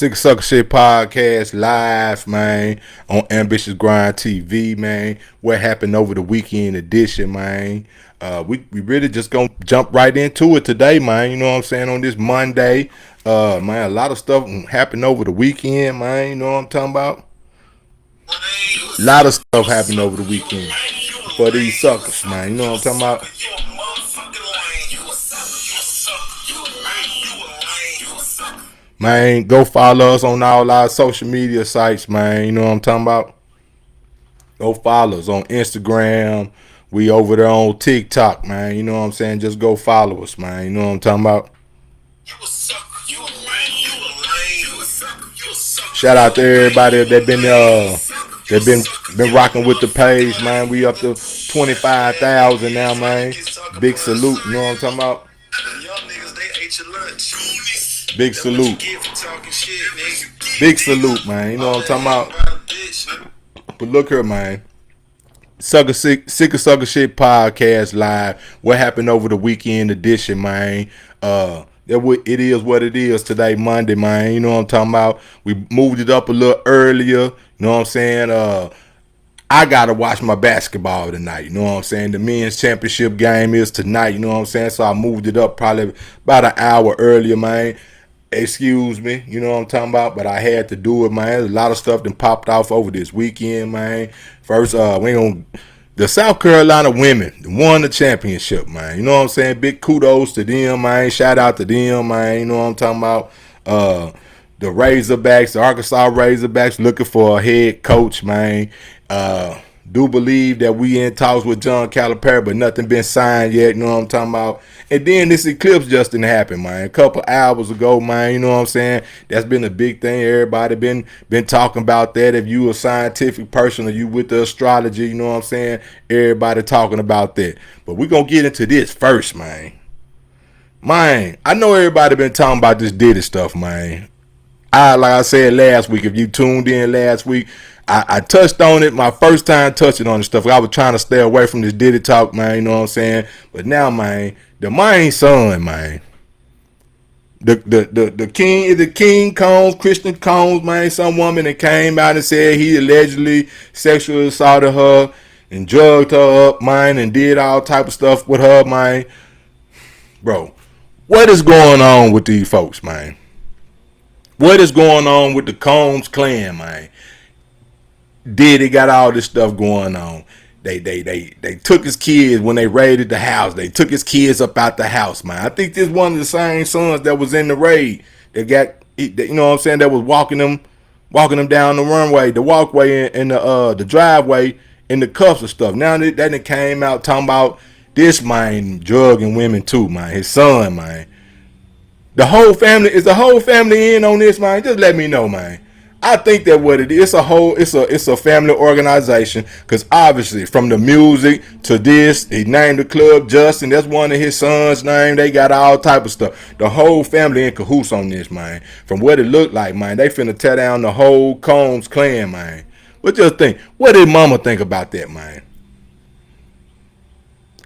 Sick Sucker Shit Podcast live, man, on Ambitious Grind TV, man. What happened over the weekend edition, man. We really just gonna jump right into it today, man. You know what I'm saying? On this Monday. Man, a lot of stuff happened over the weekend, man. You know what I'm talking about? A lot of stuff happened over the weekend for these suckers, man. You know what I'm talking about? Man, go follow us on all our social media sites, man. You know what I'm talking about? Go follow us on Instagram. We over there on TikTok, man. You know what I'm saying? Just go follow us, man. You know what I'm talking about? Shout out to everybody that been rocking with the page, man. We up to 25,000 now, man. Big salute, you know what I'm talking about? Big salute. Big salute, man. You know what I'm talking about? But look here, man. Sick of Sucker Shit Podcast live. What happened over the weekend edition, man? It is what it is today, Monday, man. You know what I'm talking about? We moved it up a little earlier. You know what I'm saying? I gotta watch my basketball tonight. You know what I'm saying? The men's championship game is tonight. You know what I'm saying? So I moved it up probably about an hour earlier, man. Excuse me, you know what I'm talking about, but I had to do it, man. There's a lot of stuff that popped off over this weekend, man. First, the South Carolina women won the championship, man. You know what I'm saying? Big kudos to them, man. Shout out to them, man. You know what I'm talking about? The Razorbacks, the Arkansas Razorbacks, looking for a head coach, man. Do believe that we in talks with John Calipari, but nothing been signed yet. You know what I'm talking about? And then this Eclipse just didn't happen, man. A couple hours ago, man. You know what I'm saying? That's been a big thing. Everybody been talking about that. If you a scientific person or you with the astrology, you know what I'm saying? Everybody talking about that. But we're gonna get into this first, man. Man, I know everybody been talking about this Diddy stuff, man. Like I said last week, if you tuned in last week, I touched on it, my first time touching on this stuff. I was trying to stay away from this Diddy talk, man, you know what I'm saying? But now, man, the main son, man, the King Combs, Christian Combs, man, some woman that came out and said he allegedly sexually assaulted her and drugged her up, man, and did all type of stuff with her, man. Bro, what is going on with these folks, man? What is going on with the Combs clan, man? Diddy got all this stuff going on. They took his kids when they raided the house. They took his kids up out the house, man. I think this one of the same sons that was in the raid. They got, you know what I'm saying, that was walking them down the runway, the walkway, and the driveway, in the cuffs and stuff. Now that came out talking about this man drugging women too, man. His son, man. The whole family in on this, man? Just let me know, man. I think that what it is, it's a family organization, because obviously from the music to this, he named the club Justin. That's one of his sons' name. They got all type of stuff. The whole family in cahoots on this, man. From what it looked like, man, they finna tear down the whole Combs clan, man. But just think, what did mama think about that, man?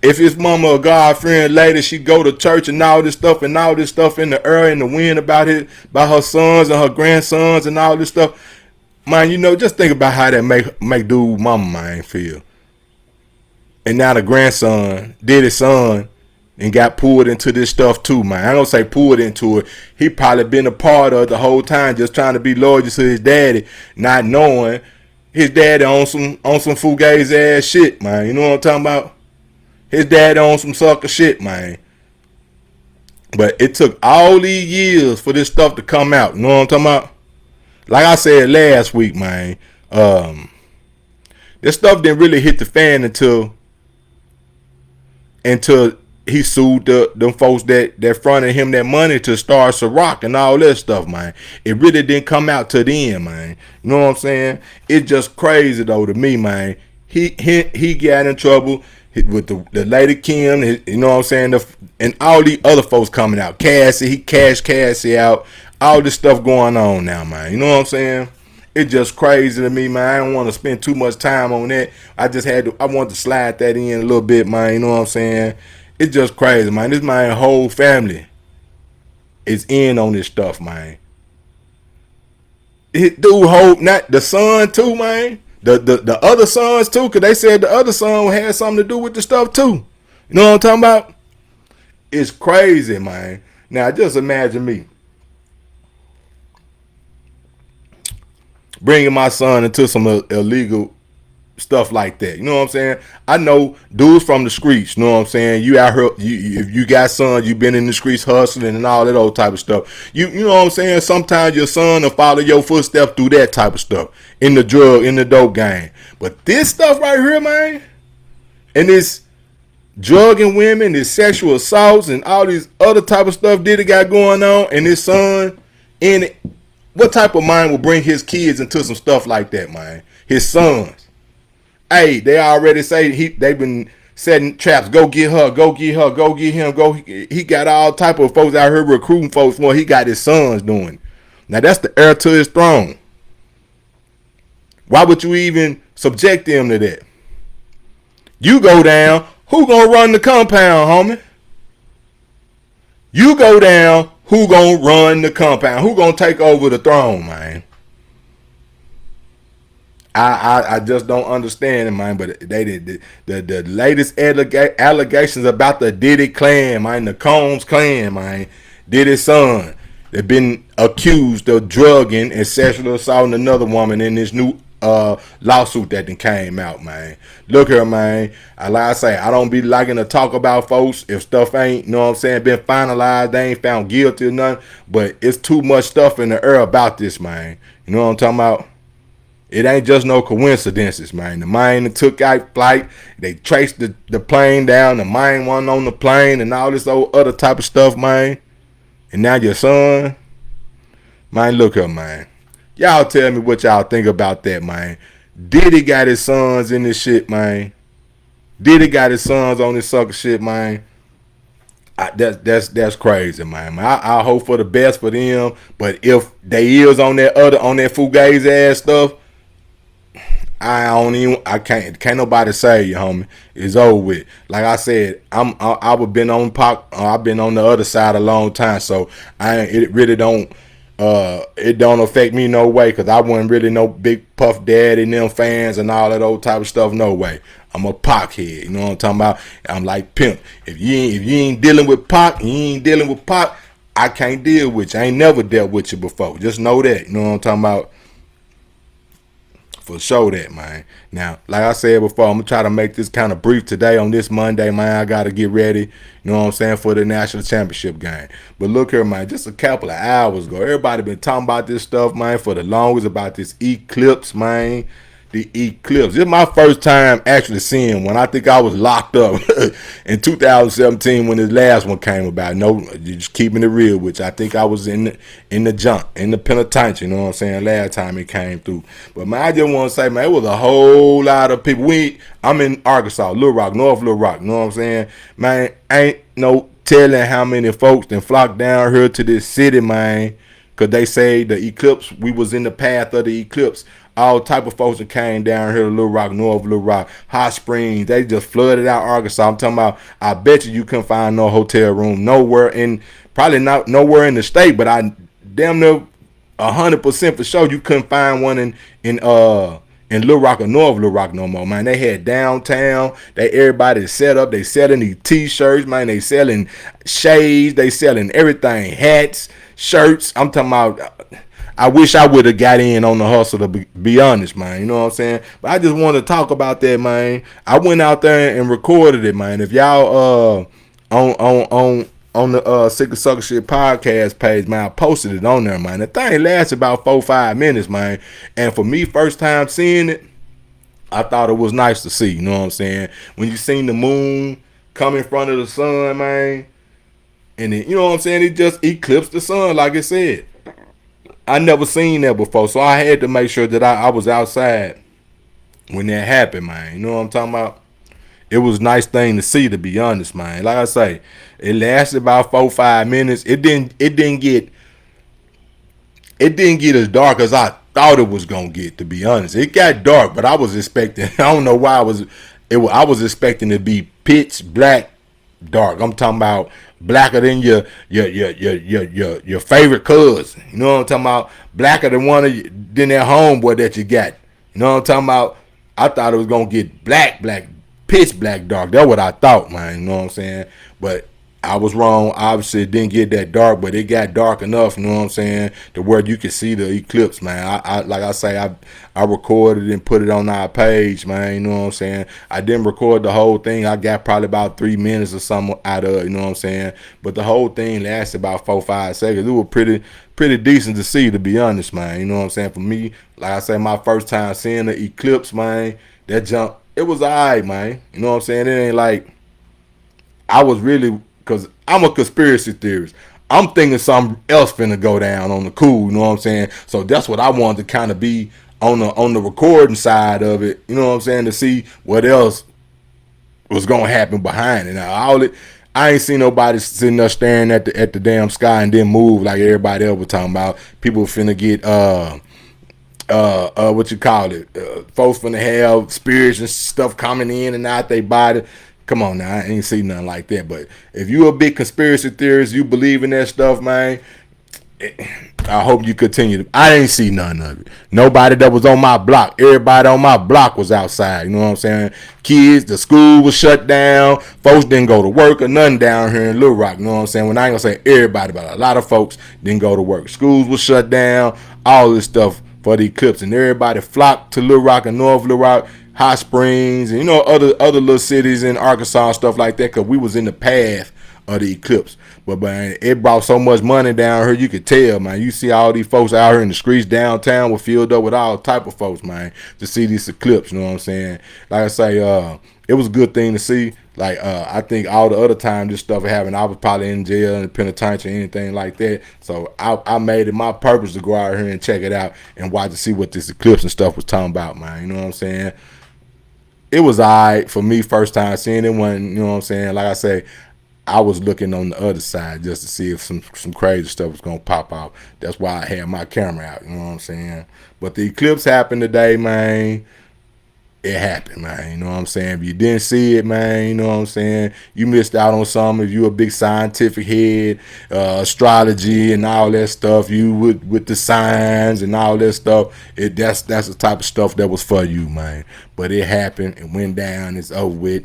If his mama a God-fearing lady, she go to church and all this stuff in the air and the wind about her sons and her grandsons and all this stuff. Man, you know, just think about how that make dude mama, man, feel. And now the grandson, Diddy's son, and got pulled into this stuff too, man. I don't say pulled into it. He probably been a part of it the whole time, just trying to be loyal to his daddy, not knowing his daddy on some fugazi ass shit, man. You know what I'm talking about? His dad on some sucker shit, man. But it took all these years for this stuff to come out. You know what I'm talking about? Like I said last week, man. This stuff didn't really hit the fan until he sued them folks that fronted him that money to start Ciroc and all that stuff, man. It really didn't come out to the end, man. You know what I'm saying? It's just crazy though to me, man. He got in trouble with the lady Kim, you know what I'm saying, and all these other folks coming out. Cassie, he cashed Cassie out. All this stuff going on now, man. You know what I'm saying? It's just crazy to me, man. I don't want to spend too much time on that. I want to slide that in a little bit, man. You know what I'm saying? It's just crazy, man. This my whole family is in on this stuff, man. It dude hold not the son too, man. The other sons too, cause they said the other son had something to do with the stuff too. You know what I'm talking about? It's crazy, man. Now just imagine me bringing my son into some illegal stuff like that. You know what I'm saying? I know dudes from the streets. You know what I'm saying? You out here, if you got sons, you been in the streets hustling and all that old type of stuff. You know what I'm saying? Sometimes your son will follow your footsteps through that type of stuff in the dope game. But this stuff right here, man, and this drugging women, this sexual assaults, and all these other type of stuff Diddy got going on, and his son in it. What type of mind will bring his kids into some stuff like that, man? His sons. Hey, they already say they've been setting traps. Go get her, go get her, go get him, go. He got all type of folks out here recruiting folks more. He got his sons doing. Now that's the heir to his throne. Why would you even subject them to that? You go down, who gonna run the compound, homie? You go down, who gonna run the compound? Who gonna take over the throne, man? I just don't understand it, man. But they did the latest allegations about the Diddy clan, man, the Combs clan, man, Diddy's son. They've been accused of drugging and sexually assaulting another woman in this new lawsuit that then came out, man. Look here, man. Like I say, I don't be liking to talk about folks if stuff ain't, you know what I'm saying, been finalized. They ain't found guilty or nothing. But it's too much stuff in the air about this, man. You know what I'm talking about? It ain't just no coincidences, man. The mine took out flight. They traced the plane down. The mine wasn't on the plane and all this old other type of stuff, man. And now your son, man, look up, man. Y'all tell me what y'all think about that, man. Diddy got his sons in this shit, man. Diddy got his sons on this sucker shit, man. That's crazy, man. I hope for the best for them, but if they is on that fugazi ass stuff, I can't nobody save you, homie. It's over with. Like I said, I've been on I've been on the other side a long time, so it really don't it don't affect me no way, cause I wasn't really no big Puff Daddy and them fans and all that old type of stuff, no way. I'm a Pac head, you know what I'm talking about? I'm like Pimp. If you ain't dealing with Pac, I can't deal with you. I ain't never dealt with you before. Just know that, you know what I'm talking about? For sure that, man. Now, like I said before, I'm gonna try to make this kind of brief today on this Monday, man. I gotta get ready, you know what I'm saying, for the national championship game. But look here, man, just a couple of hours ago, everybody been talking about this stuff, man, for the longest, about this Eclipse, man. The Eclipse. This is my first time actually seeing one. I think I was locked up in 2017 when this last one came about. No, just keeping it real, which I think I was in the penitentiary, you know what I'm saying, last time it came through. But man, I just want to say, man, it was a whole lot of people. I'm in Arkansas, Little Rock, North Little Rock, you know what I'm saying? Man, ain't no telling how many folks then flocked down here to this city, man, because they say the eclipse, we was in the path of the eclipse. All type of folks that came down here to Little Rock, North Little Rock, Hot Springs. They just flooded out Arkansas. I'm talking about, I bet you couldn't find no hotel room probably not nowhere in the state, but I damn near 100% for sure you couldn't find one in Little Rock or North Little Rock no more, man. They had downtown. Everybody set up. They selling these t-shirts, man. They selling shades. They selling everything, hats, shirts. I'm talking about, I wish I would have got in on the hustle, to be honest, man. You know what I'm saying? But I just want to talk about that, man. I went out there and recorded it, man. If y'all on the Sick of Sucker Shit podcast page, man, I posted it on there, man. The thing lasted about 4-5 minutes, man. And for me, first time seeing it, I thought it was nice to see. You know what I'm saying? When you seen the moon come in front of the sun, man, and it, you know what I'm saying, it just eclipsed the sun, like it said. I never seen that before, so I had to make sure that I was outside when that happened, man. You know what I'm talking about? It was a nice thing to see, to be honest, man. Like I say, it lasted about 4-5 minutes. It didn't get as dark as I thought it was gonna get, to be honest. It got dark, but I was expecting, I don't know why I was expecting to be pitch black dark. I'm talking about blacker than your favorite cousin. You know what I'm talking about? Blacker than than that homeboy that you got. You know what I'm talking about? I thought it was gonna get black, pitch black dark. That's what I thought, man. You know what I'm saying? But I was wrong. Obviously, it didn't get that dark, but it got dark enough. You know what I'm saying? To where you can see the eclipse, man. I like I say, I recorded and put it on our page, man. You know what I'm saying? I didn't record the whole thing. I got probably about 3 minutes or something out of it. You know what I'm saying? But the whole thing lasted about 4-5 seconds. It was pretty decent to see, to be honest, man. You know what I'm saying? For me, like I say, my first time seeing the eclipse, man, that jump, it was alright, man. You know what I'm saying? It ain't like I was really, because I'm a conspiracy theorist. I'm thinking something else finna go down on the cool, you know what I'm saying? So that's what I wanted to kind of be on the recording side of it, you know what I'm saying, to see what else was gonna happen behind it. Now I ain't seen nobody sitting there staring at the damn sky and then move like everybody else was talking about. People finna get what you call it? Folks finna have spirits and stuff coming in and out their body. Come on now, I ain't seen nothing like that. But if you a big conspiracy theorist, you believe in that stuff, man, I hope you continue to. I ain't see none of it. Nobody that was on my block. Everybody on my block was outside. You know what I'm saying? Kids, the school was shut down. Folks didn't go to work or nothing down here in Little Rock. You know what I'm saying? When I ain't gonna say everybody, but a lot of folks didn't go to work. Schools was shut down. All this stuff for the eclipse, and everybody flocked to Little Rock and North Little Rock, Hot Springs, and other little cities in Arkansas and stuff like that, because we was in the path of the eclipse. But man, it brought so much money down here, you could tell, man. You see all these folks out here in the streets downtown were filled up with all type of folks, man, to see this eclipse. You know what I'm saying? Like I say, it was a good thing to see. Like I think all the other time this stuff happened, I was probably in jail, in the penitentiary, anything like that. So I made it my purpose to go out here and check it out and watch to see what this eclipse and stuff was talking about, man. You know what I'm saying? It was alright for me, first time seeing it. When, you know what I'm saying, like I say, I was looking on the other side just to see if some crazy stuff was gonna pop out. That's why I had my camera out. You know what I'm saying? But the eclipse happened today, man. It happened, man. You know what I'm saying? If you didn't see it, man, you know what I'm saying, you missed out on something. If you a big scientific head, astrology and all that stuff, you with the signs and all that stuff, that's the type of stuff that was for you, man. But it happened. It went down. It's over with.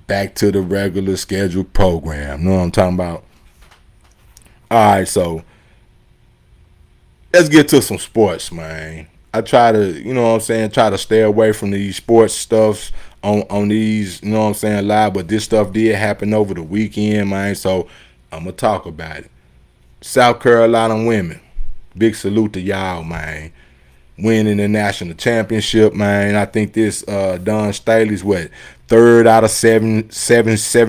Back to the regular scheduled program. You know what I'm talking about? All right, so let's get to some sports, man. I try to, you know what I'm saying, try to stay away from these sports stuffs on these, you know what I'm saying, live. But this stuff did happen over the weekend, man. So I'm going to talk about it. South Carolina women, big salute to y'all, man. Winning the national championship, man. I think this Dawn Staley's third out of seven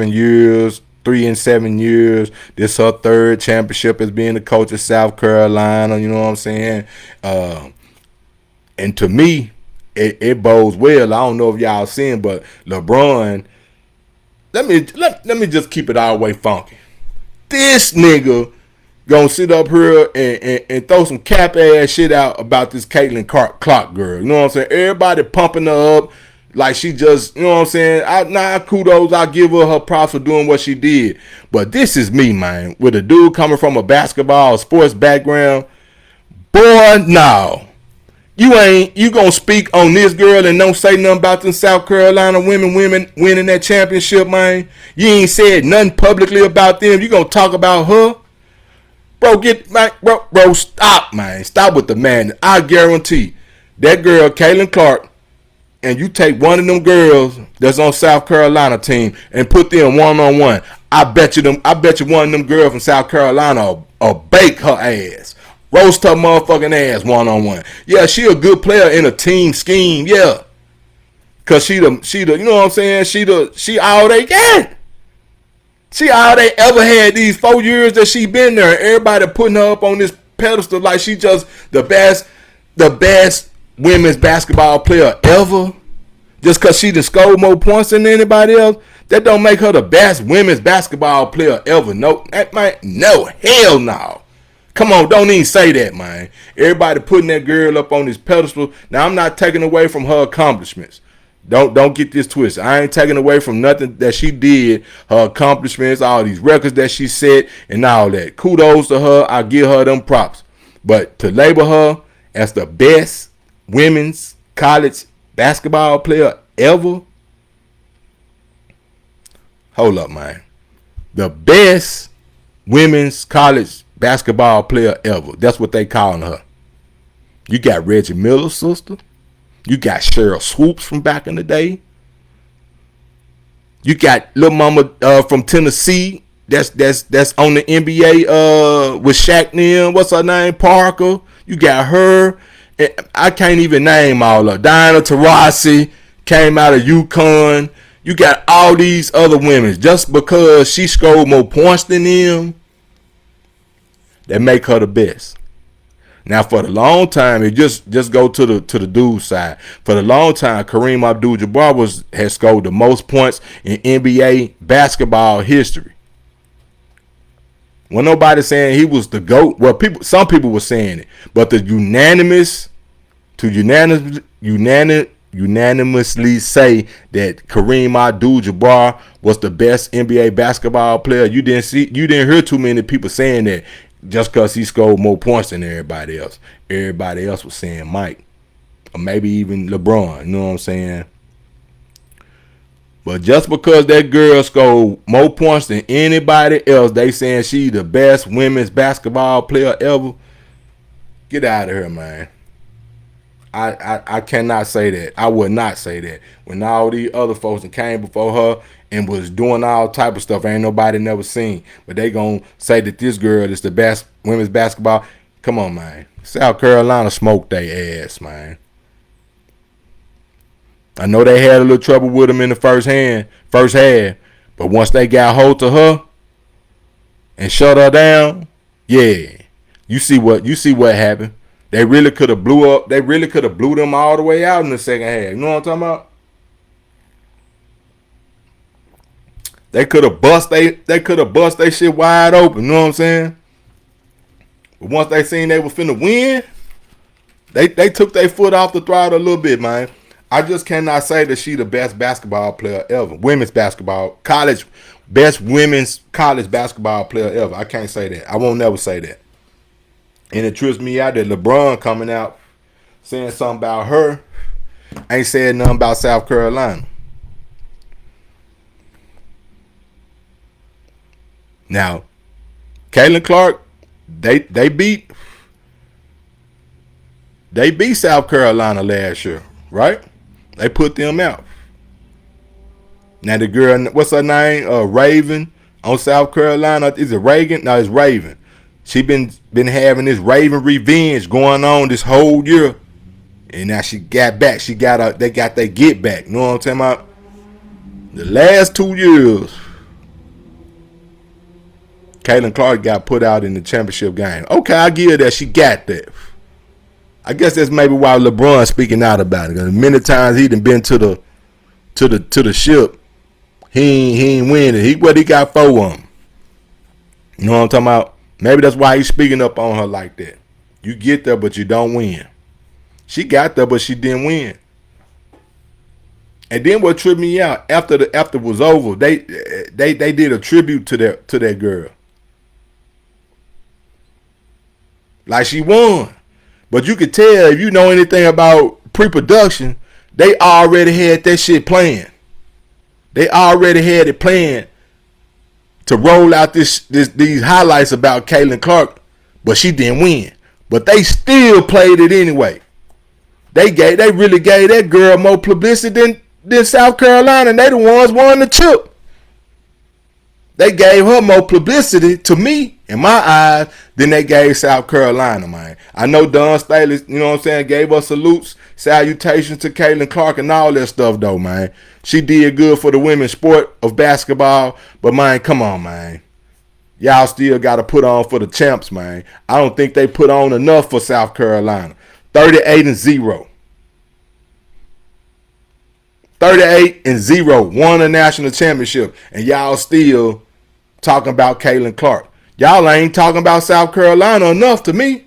years, 3 in 7 years. This her third championship as being the coach of South Carolina. You know what I'm saying? And to me, it bodes well. I don't know if y'all seen, but LeBron. Let me just keep it all the way funky. This nigga gonna sit up here and throw some cap ass shit out about this Caitlin Clark girl. You know what I'm saying? Everybody pumping her up like she just, you know what I'm saying? Kudos, I give her props for doing what she did. But this is me, man. With a dude coming from a basketball sports background. Boy, no. You gonna speak on this girl and don't say nothing about them South Carolina women winning that championship, man? You ain't said nothing publicly about them. You gonna talk about her? Bro, stop, man. Stop with the man. I guarantee that girl, Caitlin Clark, and you take one of them girls that's on South Carolina team and put them one-on-one. I bet you one of them girls from South Carolina will bake her ass. Roast her motherfucking ass one-on-one. Yeah, she a good player in a team scheme, yeah. Cause she the you know what I'm saying? She all they got. She all they ever had these 4 years that she been there. Everybody putting her up on this pedestal like she just the best women's basketball player ever. Just because she done scored more points than anybody else, that don't make her the best women's basketball player ever. No, hell no. Come on, don't even say that, man. Everybody putting that girl up on this pedestal. Now, I'm not taking away from her accomplishments. Don't get this twisted. I ain't taking away from nothing that she did, her accomplishments, all these records that she set, and all that. Kudos to her. I give her them props. But to label her as the best women's college basketball player ever, hold up, man. The best women's college basketball player ever. That's what they calling her. You got Reggie Miller's sister. You got Cheryl Swoops from back in the day. You got Lil Mama from Tennessee. That's on the NBA with Shaq Nim. What's her name? Parker. You got her. I can't even name all of them. Diana Taurasi came out of UConn. You got all these other women. Just because she scored more points than them, that make her the best. Now, for the long time, it just go to the dude side. For the long time, Kareem Abdul-Jabbar has scored the most points in NBA basketball history. When nobody saying he was the GOAT, well, some people were saying it, but to unanimously say that Kareem Abdul-Jabbar was the best NBA basketball player, you didn't hear too many people saying that. Just because he scored more points than everybody else. Everybody else was saying Mike. Or maybe even LeBron. You know what I'm saying? But just because that girl scored more points than anybody else, they saying she the best women's basketball player ever. Get out of here, man. I cannot say that. I would not say that. When all these other folks that came before her and was doing all type of stuff ain't nobody never seen. But they gonna say that this girl is the best women's basketball. Come on, man. South Carolina smoked their ass, man. I know they had a little trouble with them in the first half. But once they got hold to her and shut her down, yeah. You see what happened. They really could have blew up. They really could have blew them all the way out in the second half. You know what I'm talking about? They could have bust they shit wide open. You know what I'm saying? But once they seen they were finna win, they took their foot off the throttle a little bit, man. I just cannot say that she the best basketball player ever. Best women's college basketball player ever. I can't say that. I won't never say that. And it trips me out that LeBron coming out saying something about her, ain't saying nothing about South Carolina. Now, Caitlin Clark, they beat South Carolina last year, right? They put them out. Now the girl, what's her name? Raven on South Carolina. Is it Reagan? No, it's Raven. She been having this Raven revenge going on this whole year, and now she got back. They got their get back. You know what I'm talking about? The last 2 years, Caitlin Clark got put out in the championship game. Okay, I give her that. She got that. I guess that's maybe why LeBron speaking out about it. Because many times he done been to the ship, he ain't winning. He got 4 of them. You know what I'm talking about? Maybe that's why he's speaking up on her like that. You get there, but you don't win. She got there, but she didn't win. And then what tripped me out after it was over, they did a tribute to that girl. Like she won. But you could tell, if you know anything about pre-production, they already had that shit planned. They already had it planned to roll out these highlights about Caitlin Clark, but she didn't win. But they still played it anyway. They really gave that girl more publicity than South Carolina, and they the ones won the chip. They gave her more publicity, to me, in my eyes, than they gave South Carolina, man. I know Don Staley, you know what I'm saying, gave us salutations to Caitlin Clark and all that stuff, though, man. She did good for the women's sport of basketball, but, man, come on, man. Y'all still got to put on for the champs, man. I don't think they put on enough for South Carolina. 38-0. 38-0. Won a national championship, and y'all still talking about Caitlin Clark. Y'all ain't talking about South Carolina enough to me.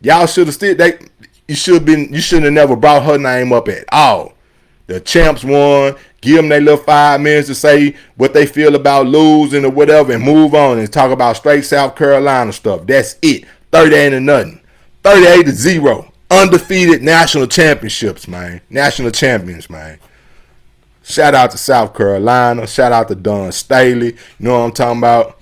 Y'all should have still you shouldn't have never brought her name up at all. The champs won. Give them their little 5 minutes to say what they feel about losing or whatever and move on and talk about straight South Carolina stuff. That's it. 38-0. 38-0. Undefeated national championships, man. National champions, man. Shout out to South Carolina. Shout out to Don Staley. You know what I'm talking about?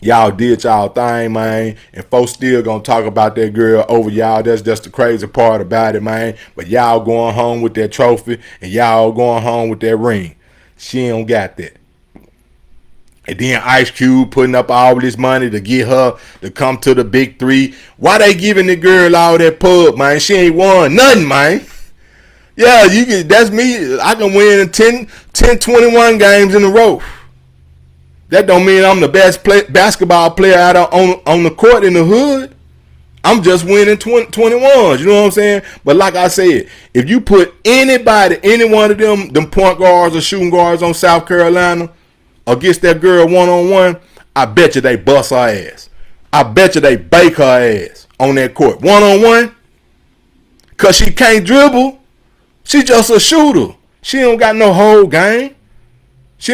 Y'all did y'all thing, man. And folks still gonna talk about that girl over y'all. That's just the crazy part about it, man. But y'all going home with that trophy and y'all going home with that ring. She ain't got that. And then Ice Cube putting up all this money to get her to come to the big three. Why they giving the girl all that pub, man? She ain't won nothing, man. Yeah, you can. That's me. I can win 21 games in a row. That don't mean I'm the best basketball player out on the court in the hood. I'm just winning 21s. You know what I'm saying? But like I said, if you put anybody, any one of them point guards or shooting guards on South Carolina against that girl one-on-one, I bet you they bust her ass. I bet you they bake her ass on that court. One-on-one, because she can't dribble. She just a shooter. She don't got no whole game. She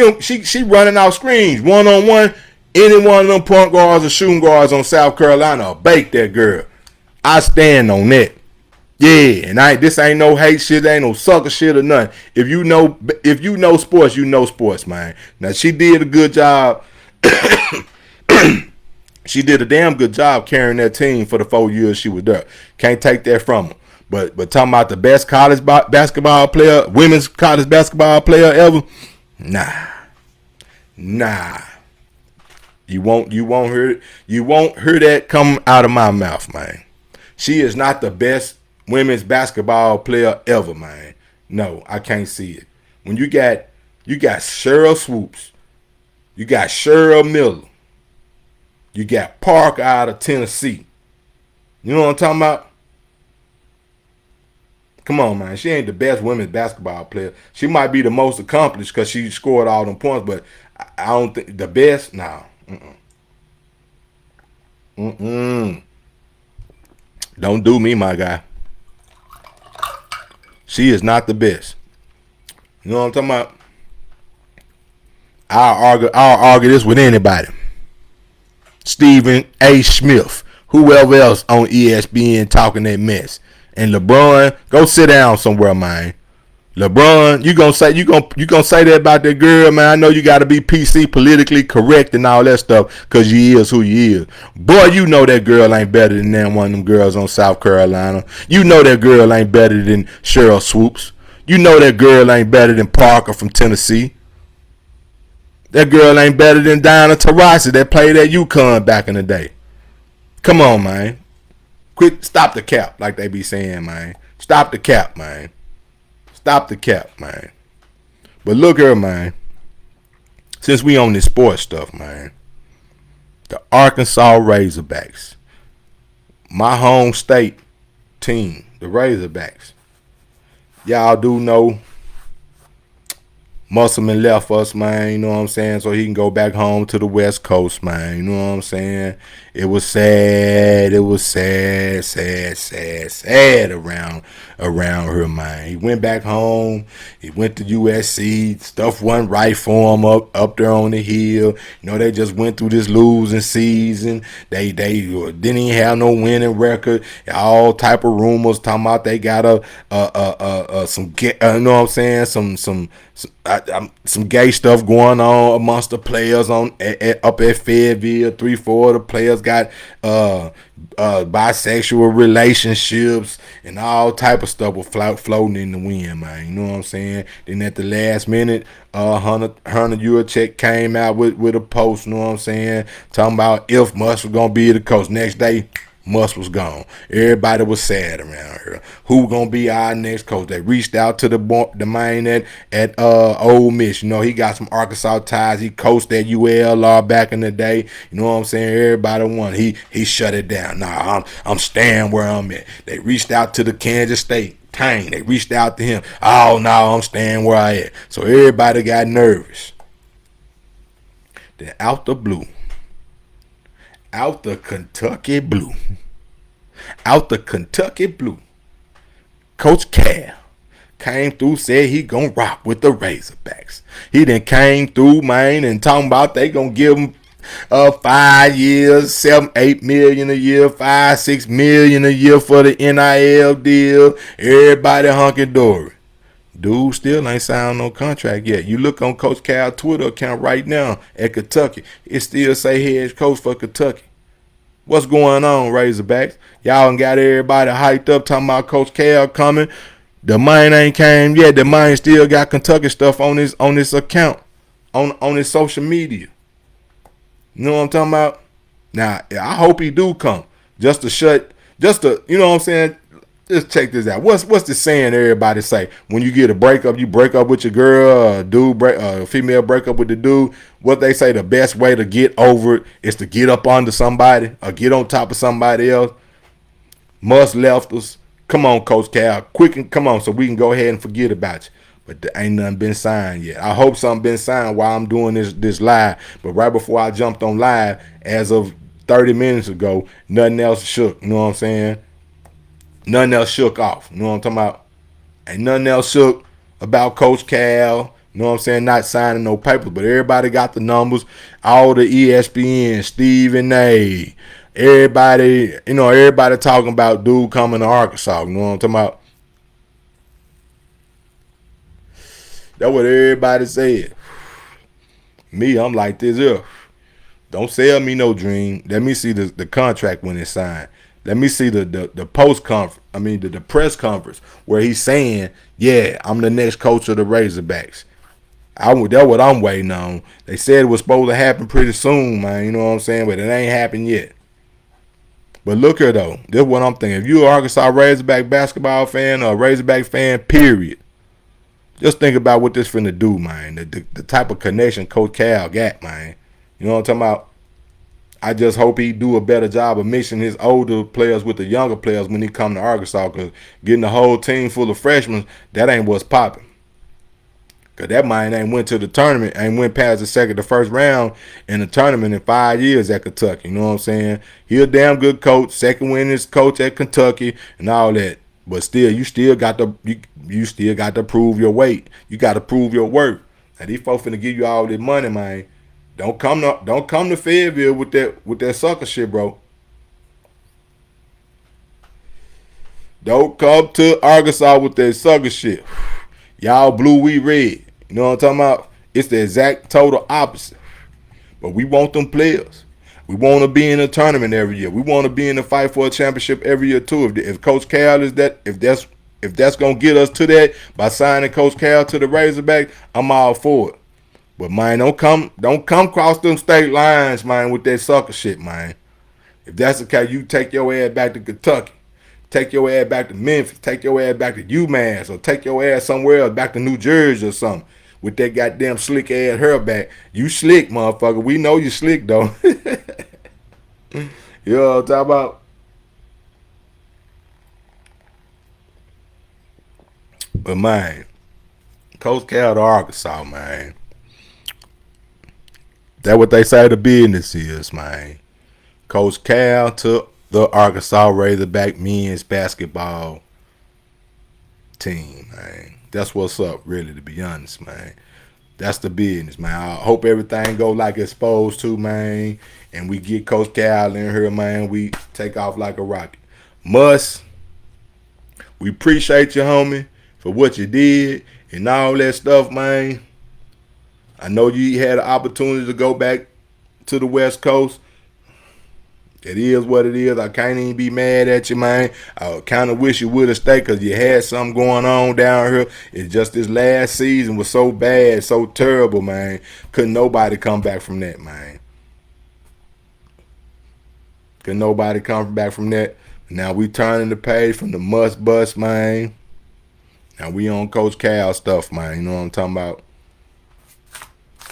running out screens. One-on-one, any one of them point guards or shooting guards on South Carolina will bake that girl. I stand on that. Yeah, and this ain't no hate shit, ain't no sucker shit or nothing. If you know sports, you know sports, man. Now she did a good job. She did a damn good job carrying that team for the 4 years she was there. Can't take that from her. But talking about the best college basketball player, women's college basketball player ever, nah. You won't hear that come out of my mouth, man. She is not the best women's basketball player ever, man. No, I can't see it. When you got Cheryl Swoops, you got Cheryl Miller, you got Parker out of Tennessee. You know what I'm talking about? Come on, man. She ain't the best women's basketball player. She might be the most accomplished because she scored all them points, but I don't think the best. No. Don't do me, my guy. She is not the best. You know what I'm talking about? I'll argue this with anybody. Stephen A. Smith, whoever else on ESPN talking that mess. And LeBron, go sit down somewhere, man. LeBron, you gonna say that about that girl, man? I know you gotta be PC, politically correct, and all that stuff, cause you is who you is. Boy, you know that girl ain't better than that one of them girls on South Carolina. You know that girl ain't better than Cheryl Swoops. You know that girl ain't better than Parker from Tennessee. That girl ain't better than Diana Taurasi that played at UConn back in the day. Come on, man. Quit, stop the cap, like they be saying, man. Stop the cap, man. Stop the cap, man. But look here, man. Since we on this sports stuff, man. The Arkansas Razorbacks. My home state team, the Razorbacks. Y'all do know Musselman left us, man, you know what I'm saying, so he can go back home to the West Coast, man, you know what I'm saying. It was sad around here, man. He went back home, he went to USC, stuff wasn't right for him up there on the hill. You know, they just went through this losing season. They didn't even have no winning record. All type of rumors talking about they got some you know what I'm saying, some gay stuff going on amongst the players up at Fayetteville. 3-4 of the players got bisexual relationships and all type of stuff was floating in the wind, man. You know what I'm saying? Then at the last minute, Hunter Yurachek came out with a post, you know what I'm saying, talking about if Musk was gonna be the coach. Next day, Musk was gone. Everybody was sad around here. Who gonna be our next coach? They reached out to the man at Ole Miss. You know, he got some Arkansas ties. He coached at ULR back in the day. You know what I'm saying? Everybody won. He shut it down. Nah, I'm staying where I'm at. They reached out to the Kansas State. They reached out to him. Oh no, I'm staying where I at. So everybody got nervous. Then out the Kentucky Blue, Coach Cal Came through, said he gonna rock with the Razorbacks. He then came through, man, and talking about they gonna give him 5 years, 7, 8 million a year, 5, 6 million a year for the NIL deal. Everybody hunky dory. Dude still ain't signed no contract yet. You look on Coach Cal's Twitter account right now at Kentucky. It still say head coach for Kentucky. What's going on, Razorbacks? Y'all done got everybody hyped up talking about Coach Cal coming. The money ain't came yet. The money still got Kentucky stuff on this account, on his social media. You know what I'm talking about? Now, I hope he do come. You know what I'm saying? Just check this out. What's the saying everybody say? When you get a breakup, you break up with your girl, female break up with the dude. What they say, the best way to get over it is to get up under somebody or get on top of somebody else. Must left us. Come on, Coach Cal. Quick and come on so we can go ahead and forget about you. But there ain't nothing been signed yet. I hope something been signed while I'm doing this live. But right before I jumped on live, as of 30 minutes ago, nothing else shook. You know what I'm saying? Nothing else shook off. You know what I'm talking about? Ain't nothing else shook about Coach Cal. You know what I'm saying? Not signing no papers. But everybody got the numbers. All the ESPN, Stephen A. Everybody talking about dude coming to Arkansas. You know what I'm talking about? That's what everybody said. Me, I'm like this here. Don't sell me no dream. Let me see the contract when it's signed. Let me see the post conference. I mean the press conference where he's saying, "Yeah, I'm the next coach of the Razorbacks." That's what I'm waiting on. They said it was supposed to happen pretty soon, man. You know what I'm saying? But it ain't happened yet. But look here though. This is what I'm thinking. If you're an Arkansas Razorback basketball fan or a Razorback fan, period. Just think about what this finna do, man. The type of connection Coach Cal got, man. You know what I'm talking about? I just hope he do a better job of mixing his older players with the younger players when he come to Arkansas. Because getting the whole team full of freshmen, that ain't what's popping. Because that man ain't went to the tournament, ain't went past the first round in the tournament in 5 years at Kentucky. You know what I'm saying? He a damn good coach, second winningest coach at Kentucky and all that. But still, you still got to prove your weight. You got to prove your worth. Now these folks finna give you all this money, man. Don't come to Fayetteville with that sucker shit, bro. Don't come to Arkansas with that sucker shit. Y'all blue, we red. You know what I'm talking about? It's the exact total opposite. But we want them players. We want to be in a tournament every year. We want to be in the fight for a championship every year too. If Coach Cal is that, if that's gonna get us to that by signing Coach Cal to the Razorback, I'm all for it. But man, don't come cross them state lines, man, with that sucker shit, man. If that's the case, you take your ass back to Kentucky. Take your ass back to Memphis. Take your ass back to UMass. Or take your ass somewhere else, back to New Jersey or something. With that goddamn slick ass hair back. You slick, motherfucker. We know you slick, though. You know what I'm talking about? But, man, Coach Cal to Arkansas, man. That's what they say the business is, man. Coach Cal to the Arkansas Razorback men's basketball team, man. That's what's up, really, to be honest, man. That's the business, man. I hope everything go like it's supposed to, man. And we get Coach Cal in here, man. We take off like a rocket. We appreciate you, homie, for what you did and all that stuff, man. I know you had an opportunity to go back to the West Coast. It is what it is. I can't even be mad at you, man. I kind of wish you would have stayed because you had something going on down here. It's just this last season was so bad, so terrible, man. Couldn't nobody come back from that, man. Couldn't nobody come back from that. Now we turning the page from the must bust, man. Now we on Coach Cal stuff, man. You know what I'm talking about?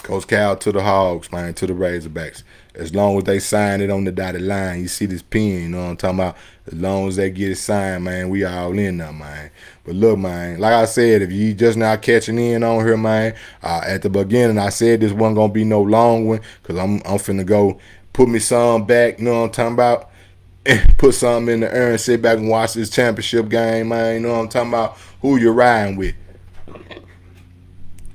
Coach Cal to the Hogs, man, to the Razorbacks. As long as they sign it on the dotted line, you see this pen, you know what I'm talking about? As long as they get it signed, man, we all in there, man. But look, man, like I said, if you just not catching in on here, man, at the beginning, I said this wasn't going to be no long one because I'm finna go put me some back, you know what I'm talking about? put something in the air and sit back and watch this championship game, man. You know what I'm talking about? Who you riding with?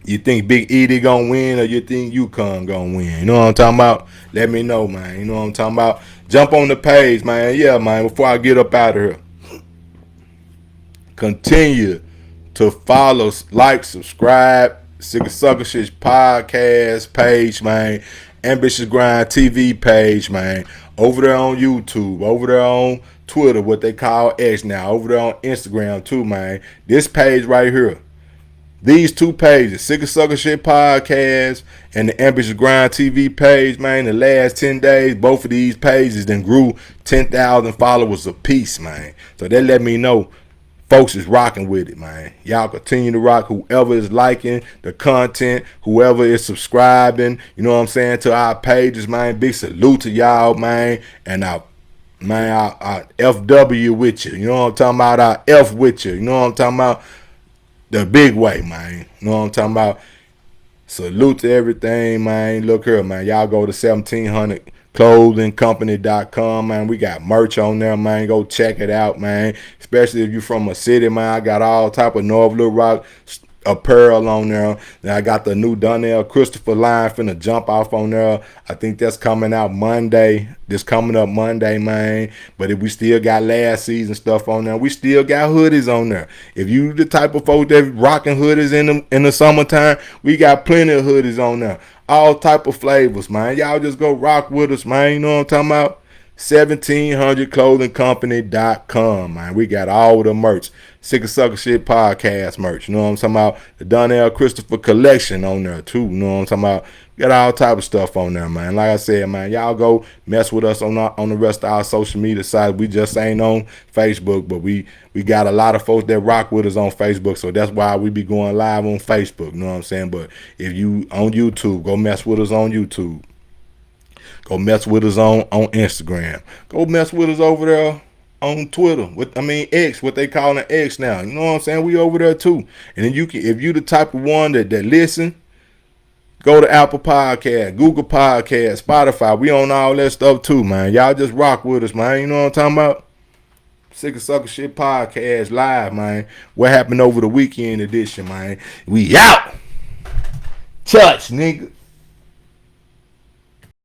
You think Big Edie gonna win or you think UConn gonna win? You know what I'm talking about? Let me know, man. You know what I'm talking about? Jump on the page, man. Yeah, man. Before I get up out of here, continue to follow, like, subscribe, Sick of Sucker Shit podcast page, man. Ambitious Grind TV page, man. Over there on YouTube, over there on Twitter, what they call X now, over there on Instagram too, man. This page right here. These two pages, Sick of Sucker Shit podcast and the Ambitious Grind TV page, man, the last 10 days, both of these pages then grew 10,000 followers apiece, man. So that let me know folks is rocking with it, man. Y'all continue to rock. Whoever is liking the content, whoever is subscribing, you know what I'm saying, to our pages, man. Big salute to y'all, man. And our FW with you. You know what I'm talking about? Our F with you. You know what I'm talking about? The big way, man. You know what I'm talking about? Salute to everything, man. Look here, man. Y'all go to 1700clothingcompany.com, man. We got merch on there, man. Go check it out, man. Especially if you're from a city, man. I got all type of North Little Rock apparel on there. Then I got the new Donnell Christopher line finna jump off on there. I think that's coming out Monday. This coming up Monday, man. But if we still got last season stuff on there, we still got hoodies on there. If you the type of folks that rocking hoodies in the summertime, we got plenty of hoodies on there. All type of flavors, man. Y'all just go rock with us, man. You know what I'm talking about? 1700clothingcompany.com, man. We got all the merch. Sick of Sucker Shit podcast merch. You know what I'm talking about? The Donnell Christopher collection on there too. You know what I'm talking about? We got all type of stuff on there, man. Like I said, man, y'all go mess with us on the rest of our social media sites. We just ain't on Facebook, but we got a lot of folks that rock with us on Facebook, so that's why we be going live on Facebook. You know what I'm saying? But if you on YouTube, go mess with us on YouTube. Go mess with us on Instagram. Go mess with us over there on Twitter. X, what they call an X now. You know what I'm saying? We over there too. And then you can, if you the type of one that listen, go to Apple Podcast, Google Podcast, Spotify. We on all that stuff too, man. Y'all just rock with us, man. You know what I'm talking about? Sick of Sucker Shit podcast live, man. What happened over the weekend edition, man? We out. Touch, nigga.